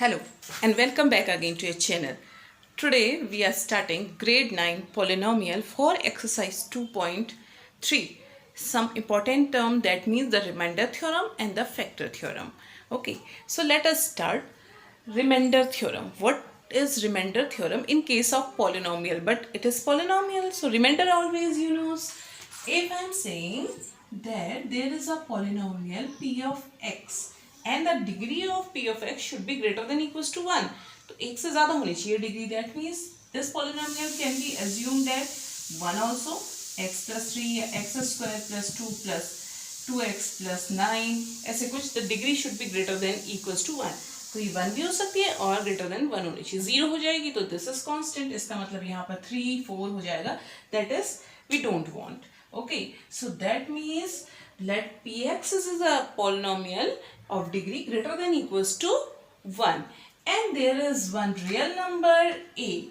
Hello and welcome back again to your channel. Today we are starting grade 9 polynomial for exercise 2.3. Some important term that means the remainder theorem and the factor theorem. Okay, so let us start remainder theorem. What is remainder theorem in case of polynomial? But it is polynomial, so remainder always you know. If I am saying that there is a polynomial p of x and the degree of p of x should be greater than equals to 1, तो एक से ज़्यादा होनी चाहिए degree. That means this polynomial can be assumed that 1 also, x plus 3 x square plus 2 plus 2x plus 9 ऐसे कुछ. the degree should be greater than equals to 1. तो ये 1 भी हो सकती है और greater than 1 होनी चाहिए. 0 हो जाएगी तो this is constant. इसका मतलब यहाँ पर 3 4 हो जाएगा. that is we don't want. Okay, so that means let px is a polynomial of degree greater than equals to 1 and there is one real number a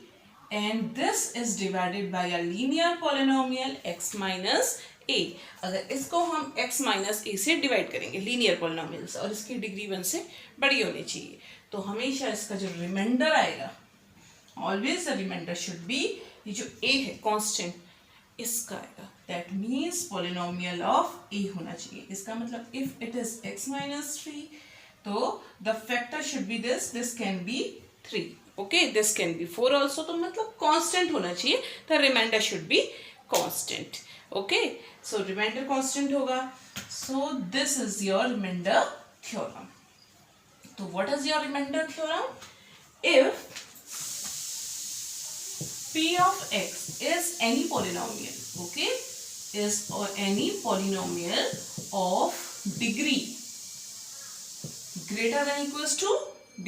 and this is divided by a linear polynomial x minus a. अगर इसको हम x minus a से divide करेंगे linear polynomials और इसकी degree 1 से बड़ी होनी चाहिए तो हमेशा इसका जो रिमाइंडर आएगा always the remainder should be ये जो a है constant इसका आएगा. That means polynomial of a होना चाहिए. इसका मतलब if it is x minus 3 तो the factor should be this can be 3. Okay, this can be 4 also. तो मतलब कांस्टेंट होना चाहिए. The remainder should be constant. Okay, so remainder constant होगा. So this is your remainder theorem. तो what is your remainder theorem? If p of x is any polynomial, okay, is or any polynomial of degree greater than equals to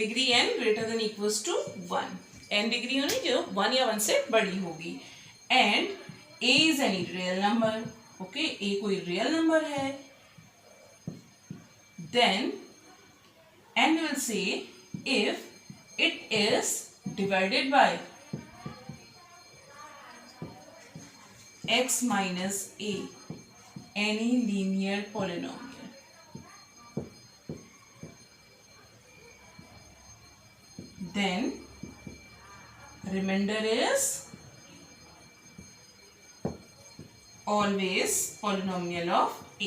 degree n greater than equals to 1. n degree होनी जो 1 या 1 से बड़ी होगी. and a is any real number, okay, a कोई real number है. then and we will say if it is divided by x minus a, any linear polynomial, then remainder is always polynomial of a.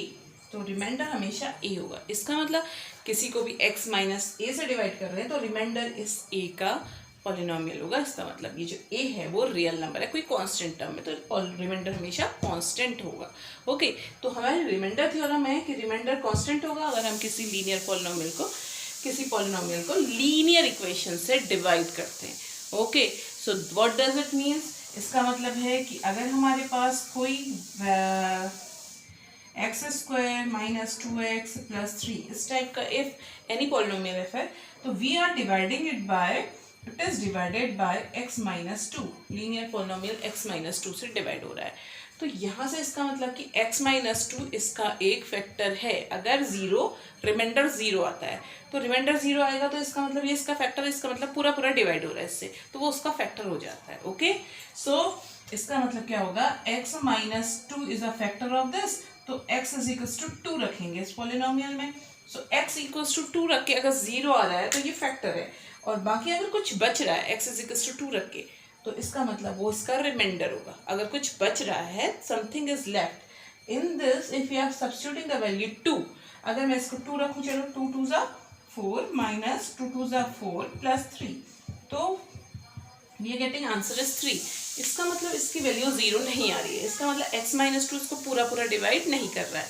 तो reminder हमेशा a होगा. इसका मतलब किसी को भी x माइनस a से डिवाइड कर रहे हैं तो रिमाइंडर इस a का पॉलिनोमियल होगा. इसका मतलब ये जो a है वो रियल नंबर है कोई कांस्टेंट टर्म में तो रिमाइंडर हमेशा कांस्टेंट होगा. ओके, तो हमारे रिमाइंडर थ्योरम है कि रिमाइंडर कांस्टेंट होगा अगर हम किसी पॉलिनोमियल को लीनियर इक्वेशन से डिवाइड करते हैं. Okay, so what does it means? इसका मतलब है कि अगर हमारे पास कोई x square minus 2x plus 3 इस टाइप का इफ एनी पॉलिनोमियल एफ है तो we are dividing it by it is divided by x minus 2. Linear polynomial x minus 2 से डिवाइड हो रहा है. तो यहाँ से इसका मतलब कि x minus 2 इसका एक फैक्टर है. अगर रिमाइंडर 0 आता है तो रिमाइंडर 0 आएगा तो इसका मतलब ये इसका फैक्टर, इसका मतलब पूरा डिवाइड हो रहा है इससे तो वो उसका फैक्टर हो जाता है. ओके, सो इसका मतलब क्या होगा? x minus 2 is a factor of this तो x is equals to 2 रखेंगे इस पोलिनोमियल में. सो x equals to 2 रख के अगर 0 आ रहा है तो ये फैक्टर है और बाकी अगर कुछ बच रहा है x is equals to 2 रख के तो इसका मतलब वो इसका रिमाइंडर होगा. अगर कुछ बच रहा है something is left in this if you are substituting the value 2. अगर मैं इसको 2 रखूँ, चलो 2 2 ज़ा 4 माइनस 2 2 ज़ा 4 प्लस 3 तो we are getting answer is 3. इसका मतलब इसकी वैल्यू 0 नहीं आ रही है. इसका मतलब x minus 2 इसको पूरा डिवाइड नहीं कर रहा है.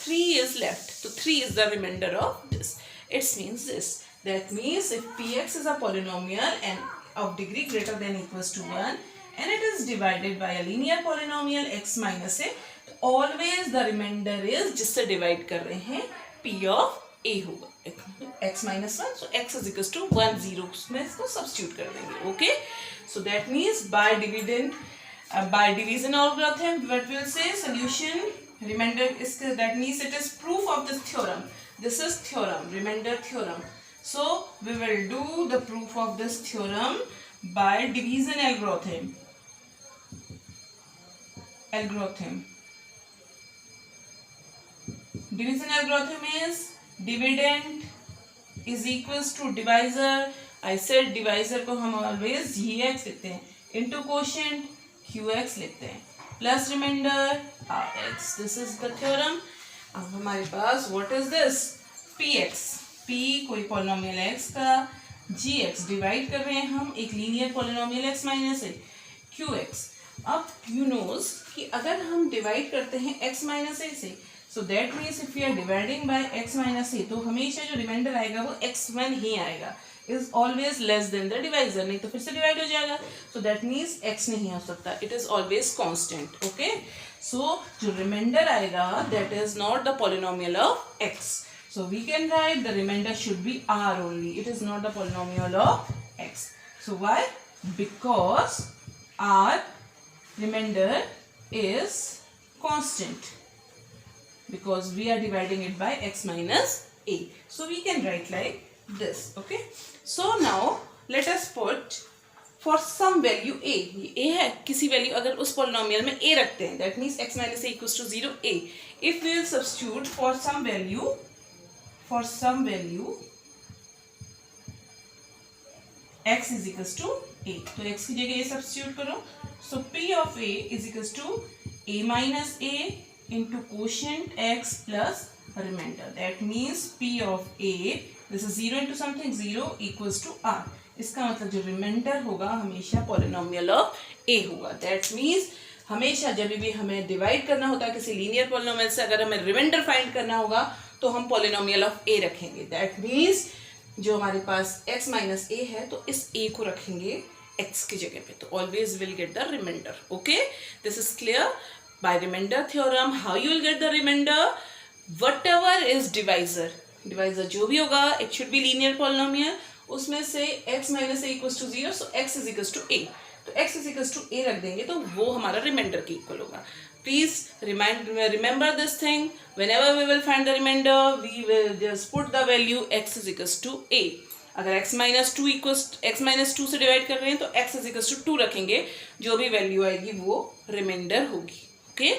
3 is left तो 3 is the remainder of this. It means this. That means if px is a polynomial and of degree greater than equals to 1 and it is divided by a linear polynomial x minus a, always the remainder is जिससे divide कर रहे हैं p of a होगा x minus 1. So x is equals to 1 0 में इसको substitute कर देंगे. Okay, so that means by division algorithm what we will say solution remainder is that means it is proof of this theorem. This is theorem, remainder theorem. So we will do the proof of this theorem by division algorithm. Division algorithm is dividend is equals to divisor I said divisor को हम always जी x लिखते हैं, into quotient Q x लिखते हैं, plus remainder r x. This is the theorem. अब हमारे पास what is this, p x. P कोई पॉलिनोमियल एक्स का जी एक्स डिवाइड कर रहे हैं हम एक linear polynomial x minus a q x. अब यू नोज कि अगर हम डिवाइड करते हैं x माइनस ए से, so that means if we are dividing by x minus a, तो हमेशा जो रिमाइंडर आएगा वो x1 ही आएगा. Is always less than the divisor, नहीं तो फिर से डिवाइड हो जाएगा. सो दैट मीन्स x नहीं हो सकता, it is always constant. Okay, so जो रिमाइंडर आएगा that is not the polynomial of x. So we can write the remainder should be r only. It is not the polynomial of x. So why? Because r remainder is constant. Because we are dividing it by x minus a. So we can write like this. Okay. So now let us put for some value a. ये a है, किसी value अगर उस polynomial में a रखते हैं, that means x minus a equals to 0 a. If we will substitute for some value x is equals to a, तो x की जगह a सब्स्टिट्यूट करो. सो p of a is equals to a minus a into quotient x plus remainder. That means p of a, this is 0 into something, 0 equals to r. इसका मतलब जो reminder होगा हमेशा polynomial of a होगा. That means हमेशा जब भी हमें डिवाइड करना होता है किसी लीनियर पॉलिनोमियल से, अगर हमें रिमाइंडर फाइंड करना होगा तो हम पॉलिनोमियल ऑफ a रखेंगे. दैट मीन्स जो हमारे पास x माइनस a है तो इस a को रखेंगे x की जगह पे, तो always will get the remainder. Okay, this is clear. By remainder theorem how you will get the remainder, whatever is divisor, divisor जो भी होगा it should be linear polynomial, उसमें से x minus a equals to 0, so x is equals to a. तो x is equals to a रख देंगे तो वो हमारा रिमाइंडर के इक्वल होगा. Please remember this thing. Whenever we will find the remainder, we will just put the value x is equals to a. अगर x minus 2 से डिवाइड कर रहे हैं तो x is equals to 2 रखेंगे, जो भी वैल्यू आएगी वो रिमाइंडर होगी. Okay,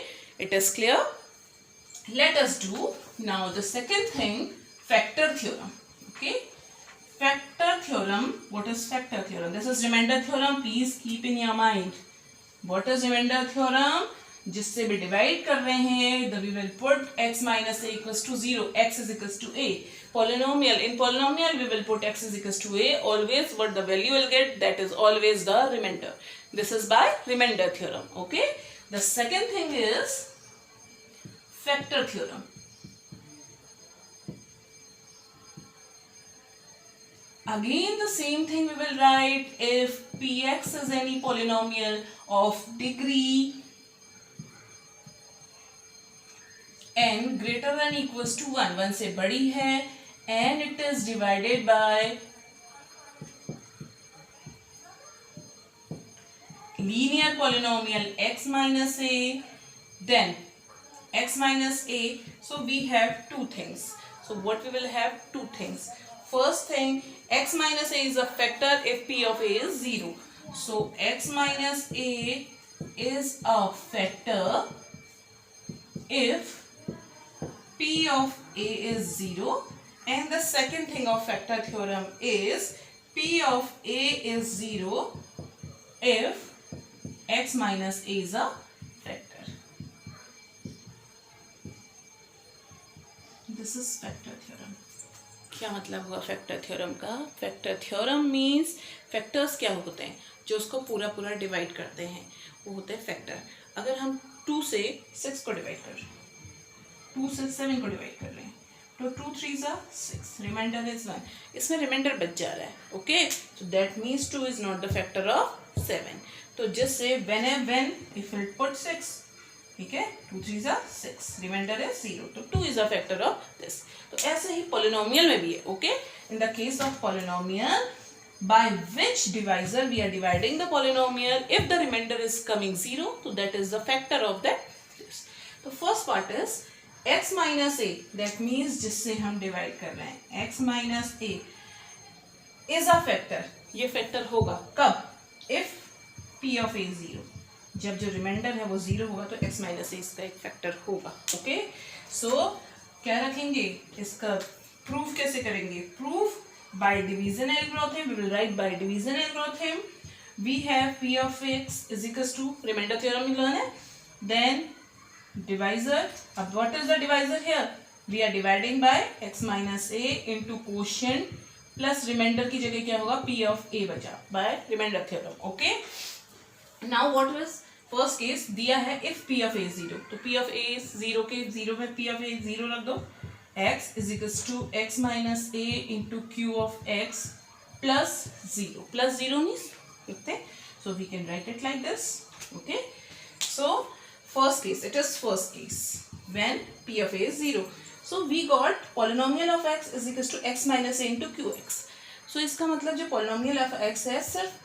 it is clear. Let us do now the second thing, factor theorem. Okay, factor theorem. What is factor theorem? This is remainder theorem. Please keep in your mind. What is remainder theorem? जिससे भी divide कर रहे हैं, we will put x minus a equals to 0, x is equals to a. Polynomial, in polynomial we will put x is equals to a. Always what the value will get, that is always the remainder. This is by remainder theorem. Okay, the second thing is factor theorem. Again the same thing we will write. If px is any polynomial of degree n greater than equals to 1, 1 से बड़ी है, and it is divided by linear polynomial x minus a, then x minus a. So we have two things. So what we will have, two things. First thing, x minus a is a factor if p of a is 0. So x minus a is a factor if p of a is 0, and the second thing of factor theorem is p of a is 0 if x minus a is a factor. This is factor theorem. क्या मतलब हुआ factor theorem का? Factor theorem means factors क्या होते हैं, जो उसको पूरा पूरा डिवाइड करते हैं वो होते हैं फैक्टर. अगर हम 2 से 6 को डिवाइड कर रहे हैं, 2 से 7 को डिवाइड कर रहे हैं, तो 2 3 6, रिमाइंडर इज 1. इसमें रिमाइंडर बच जा रहा है. Okay, so that means 2 is not the factor of 7. तो जिससे व्हेन इफ विल पुट 6, ठीक है, 2 3 6, रिमाइंडर इज 0, तो 2 is a factor of this. तो ऐसे ही पॉलिनोमियल में भी है. Okay, in the case of polynomial by which divisor we are dividing the polynomial, if the remainder is coming 0, so that is the factor of that. The first part is x minus a, that means जिससे हम divide कर रहे हैं, x minus a is a factor. ये factor होगा कब? if p of a is 0. जब जो रिमाइंडर है वो 0 होगा तो x minus a इसका एक फैक्टर होगा. ओके, सो क्या रखेंगे, इसका प्रूफ कैसे करेंगे? Proof by division algorithm, we will write by division algorithm. We have P of x is equals to remainder theorem learn है. Then divisor. अब what is the divisor here? We are dividing by x minus a into quotient plus remainder की जगह क्या होगा? P of a बचा by remainder theorem. Okay. Now what was first case दिया है if P of a is 0. तो P of a is 0 के 0 में P of a 0 रख दो. X is equals to x minus a into q of x plus 0. Plus 0 means लिखते हैं. So we can write it like this. Okay. So first case, it is first case when P of a is 0. So we got polynomial of x is equals to x minus a into qx. So इसका मतलब जो polynomial of x है सिर्फ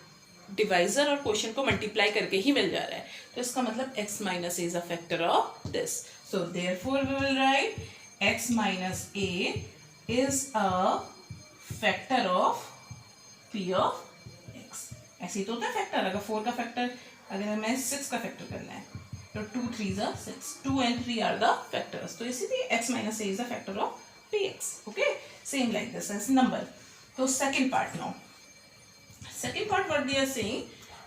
divisor और quotient को multiply करके ही मिल जा रहा है. तो इसका मतलब x minus is a factor of this. So therefore we will write x minus a is a factor of p of x. ऐसे ही तो होता है फैक्टर. अगर 4 का फैक्टर, अगर हमें 6 का फैक्टर करना है तो 2 3 are 6. 2 and 3 are the factors. तो इसीलिए x minus a is a factor of px. Okay, same like this as number. तो second part now. Second part what they are saying,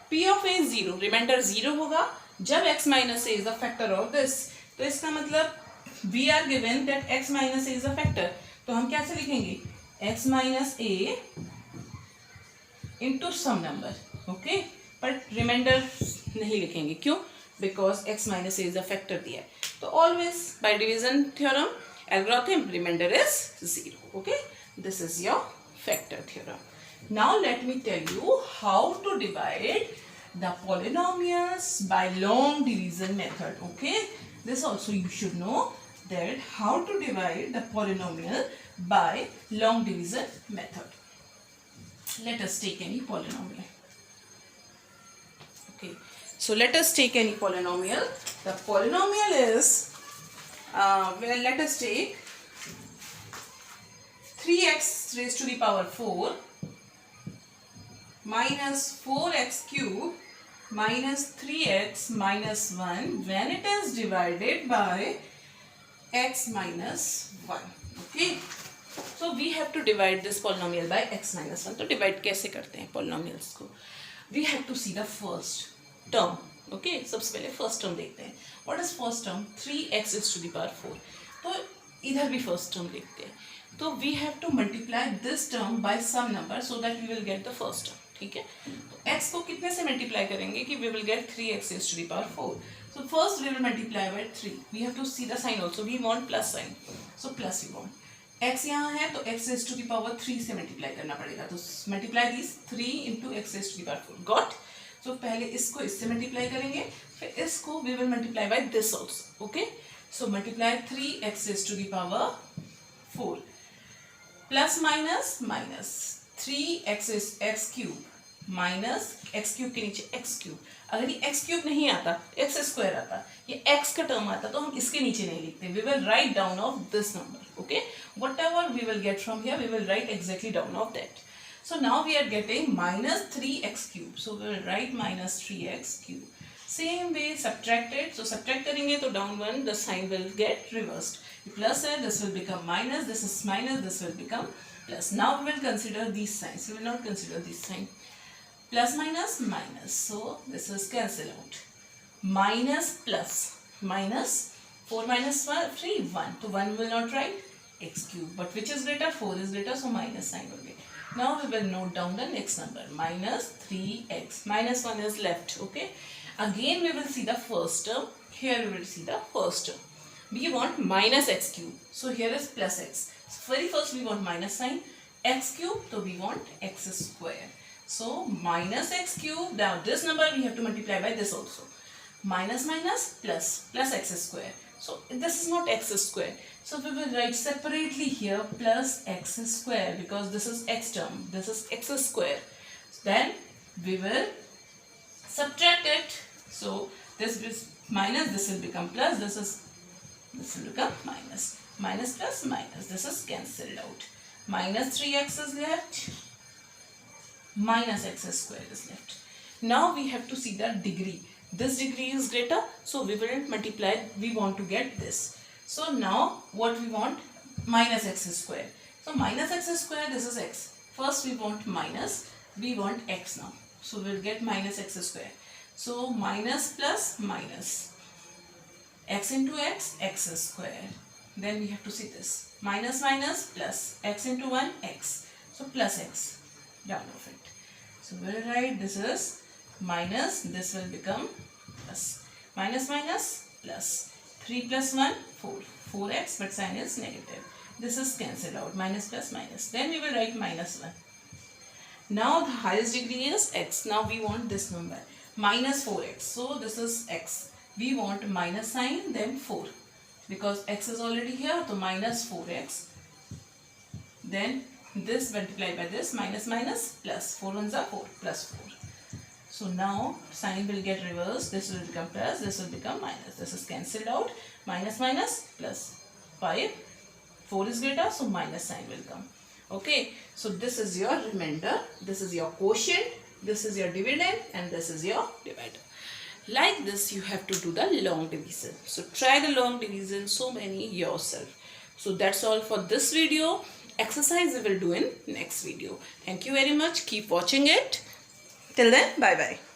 P of a is 0, remainder 0 होगा जब x minus a is a factor of this. तो इसका मतलब we are given that x minus a is a factor. तो हम कैसे लिखेंगे? x minus a into some number. Okay, but remainder नहीं लिखेंगे. क्यों? Because x minus a is a factor दिया है. तो always by division theorem algorithm remainder is 0. Okay, this is your factor theorem. Now let me tell you how to divide the polynomials by long division method. Okay, this also you should know that how to divide the polynomial by long division method. Let us take any polynomial. Okay, so let us take any polynomial. The polynomial is well, let us take 3x raised to the power 4 minus 4x cube minus 3x minus 1 when it is divided by x minus 1. Okay, so we have to divide this polynomial by x minus 1. तो divide कैसे करते हैं polynomials को? We have to see the first term. Okay, सबसे पहले first term देखते हैं. What is first term? 3x is to the power 4. तो इधर भी first term देखते हैं. तो we have to multiply this term by some number so that we will get the first term. ठीक है, तो x को कितने से मल्टीप्लाई करेंगे कि we will get 3x raised to the power 4. So first we will multiply by 3. We have to see the sign also. We want plus sign. So plus we want. x यहाँ है तो x raised to the power 3 से multiply करना पड़ेगा. तो multiply these 3 into x raised to the power 4. Got? So पहले इसको इससे मल्टीप्लाई करेंगे, फिर इसको we will multiply by this also. Okay? So multiply 3x raised to the power 4. Plus minus minus 3x is x cube minus x cube के नीचे x cube. अगर ये एक्स क्यूब नहीं आता, एक्स स्क्वायर आता, ये एक्स का term आता, तो हम इसके नीचे नहीं लिखते. We will write down of this number. Okay, whatever we will get from here we will write exactly down of that. So now we are getting minus 3x cube. So we will write minus 3x cube. Same way subtracted. So subtract करेंगे तो down one the sign will get reversed. Plus है, this will become minus, this is minus, this will become plus. Now we will consider this signs. We will not consider this sign. Plus minus minus, so this is cancel out. Minus plus minus 4 minus 3 1. So 1 will not write x cube, but which is greater? 4 is greater, so minus sign will be. Now we will note down the next number, minus 3x. Minus 1 is left. Okay. Again we will see the first term. Here we will see the first term. We want minus x cube. So here is plus x. So very first we want minus sign. X cube, so we want x square. So minus x cube, now this number we have to multiply by this also. Minus minus plus, plus x square. So this is not x square. So we will write separately here plus x square because this is x term. This is x square. Then we will subtract it. So this is minus, this will become plus, this will become minus. Minus plus minus, this is cancelled out. Minus 3x is left. Minus x square is left. Now we have to see the degree. This degree is greater, so we will multiply. We want to get this. So now what we want? Minus x square. So minus x square, this is x. First we want minus, we want x now. So we'll get minus x square. So minus plus minus. X into x, x square. Then we have to see this. Minus minus plus x into 1, x. So plus x down of it. So we'll write this is minus, this will become plus. Minus minus plus. 3 plus 1, 4. 4x, but sign is negative. This is cancelled out. Minus plus minus. Then we will write minus 1. Now the highest degree is x. Now we want this number. Minus 4x. So this is x. We want minus sign, then 4. Because x is already here, so minus 4x. Then this multiplied by this, minus minus plus. 4 ones are 4, plus 4. So now sign will get reversed. This will become plus, this will become minus. This is cancelled out. Minus minus plus 5. 4 is greater, so minus sign will come. Okay, so this is your remainder, this is your quotient, this is your dividend, and this is your divider. Like this, you have to do the long division. So try the long division so many yourself. So that's all for this video. Exercise we will do in next video. Thank you very much. Keep watching it. Till then, bye bye.